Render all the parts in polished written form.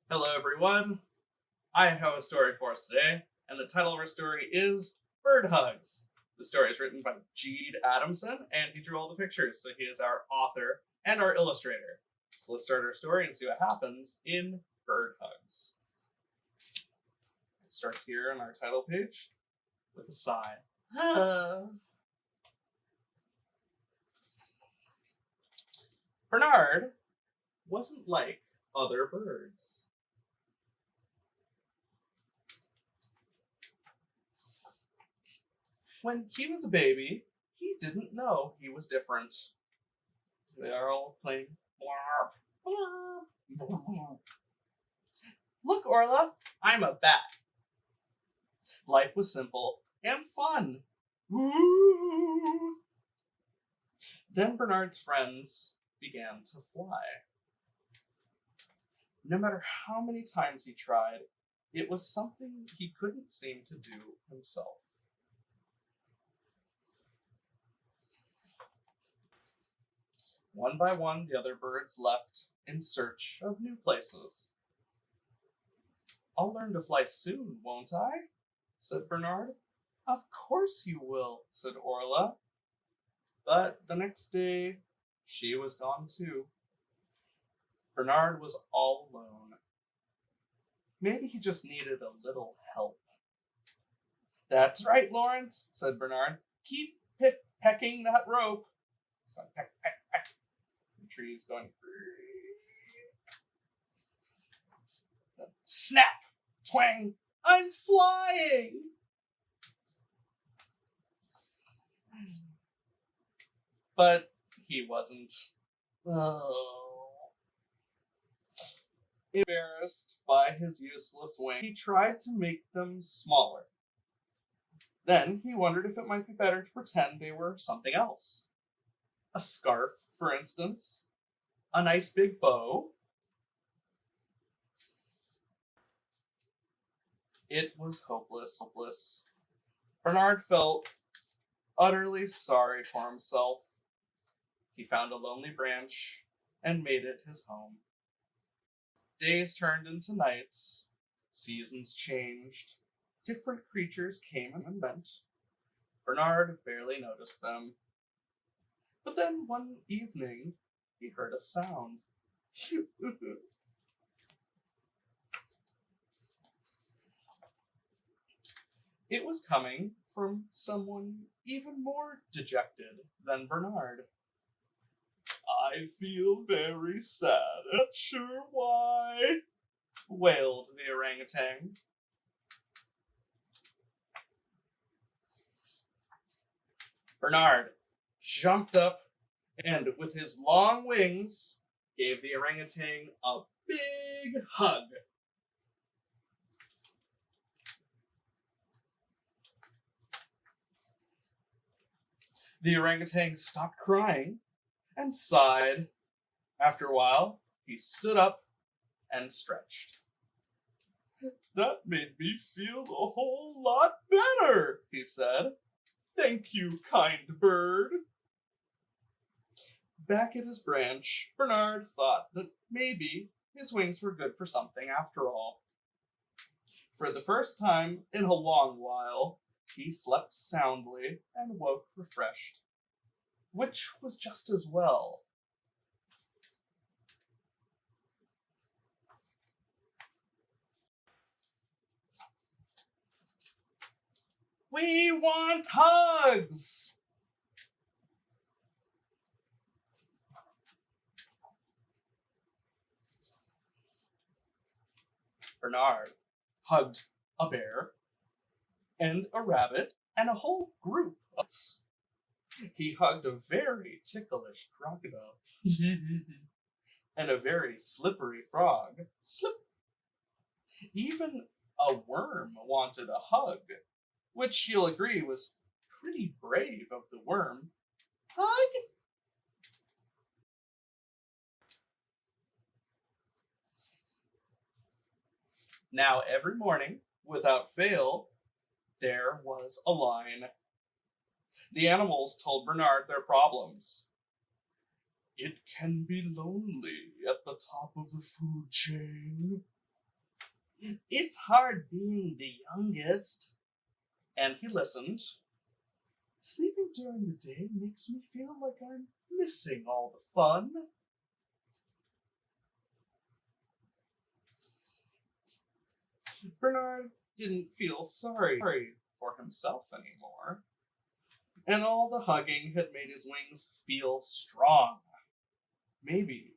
Hello, everyone. I have a story for us today, and the title of our story is Bird Hugs. The story is written by Ged Adamson, and he drew all the pictures, so he is our author and our illustrator. So let's start our story and see what happens in Bird Hugs. It starts here on our title page with a sigh. Bernard wasn't like other birds. When he was a baby, he didn't know he was different. They are all playing. Look, Orla, I'm a bat. Life was simple and fun. Woo! Then Bernard's friends began to fly. No matter how many times he tried, it was something he couldn't seem to do himself. One by one, the other birds left in search of new places. I'll learn to fly soon, won't I? Said Bernard. Of course you will, said Orla. But the next day, she was gone too. Bernard was all alone. Maybe he just needed a little help. That's right, Lawrence, said Bernard. Keep pecking that rope. It's going peck, peck, peck. The tree's going snap, twang. I'm flying. But he wasn't. Oh. Embarrassed by his useless wing, he tried to make them smaller. Then he wondered if it might be better to pretend they were something else. A scarf, for instance. A nice big bow. It was hopeless. Bernard felt utterly sorry for himself. He found a lonely branch and made it his home. Days turned into nights. Seasons changed. Different creatures came and went. Bernard barely noticed them. But then one evening, he heard a sound. It was coming from someone even more dejected than Bernard. I feel very sad. Not sure why, wailed the orangutan. Bernard jumped up and, with his long wings, gave the orangutan a big hug. The orangutan stopped crying and sighed. After a while, he stood up and stretched. That made me feel a whole lot better, he said. Thank you, kind bird. Back at his branch, Bernard thought that maybe his wings were good for something after all. For the first time in a long while, he slept soundly and woke refreshed, which was just as well. We want hugs! Bernard hugged a bear and a rabbit and a whole group of us. He hugged a very ticklish crocodile and a very slippery frog. Slip. Even a worm wanted a hug, which you'll agree was pretty brave of the worm. Hug? Now every morning, without fail, there was a line. The animals told Bernard their problems. It can be lonely at the top of the food chain, It's hard being the youngest. And he listened. Sleeping during the day makes me feel like I'm missing all the fun. Bernard didn't feel sorry for himself anymore, and all the hugging had made his wings feel strong. Maybe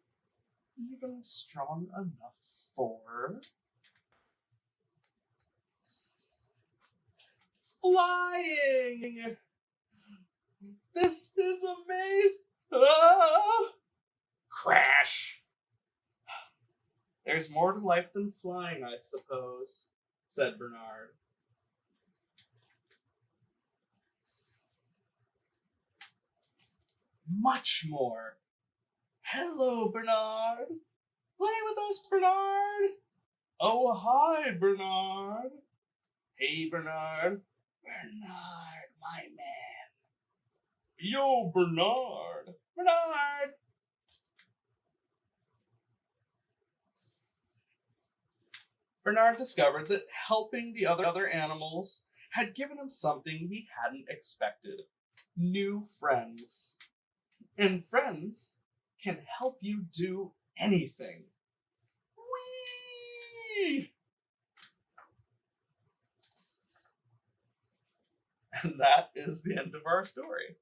even strong enough for flying! This is amazing! Ah! Crash! There's more to life than flying, I suppose, said Bernard. Much more. Hello, Bernard. Play with us, Bernard. Oh, hi, Bernard. Hey, Bernard. Bernard, my man. Yo, Bernard. Bernard. Bernard discovered that helping the other animals had given him something he hadn't expected. New friends. And friends can help you do anything. Whee! And that is the end of our story.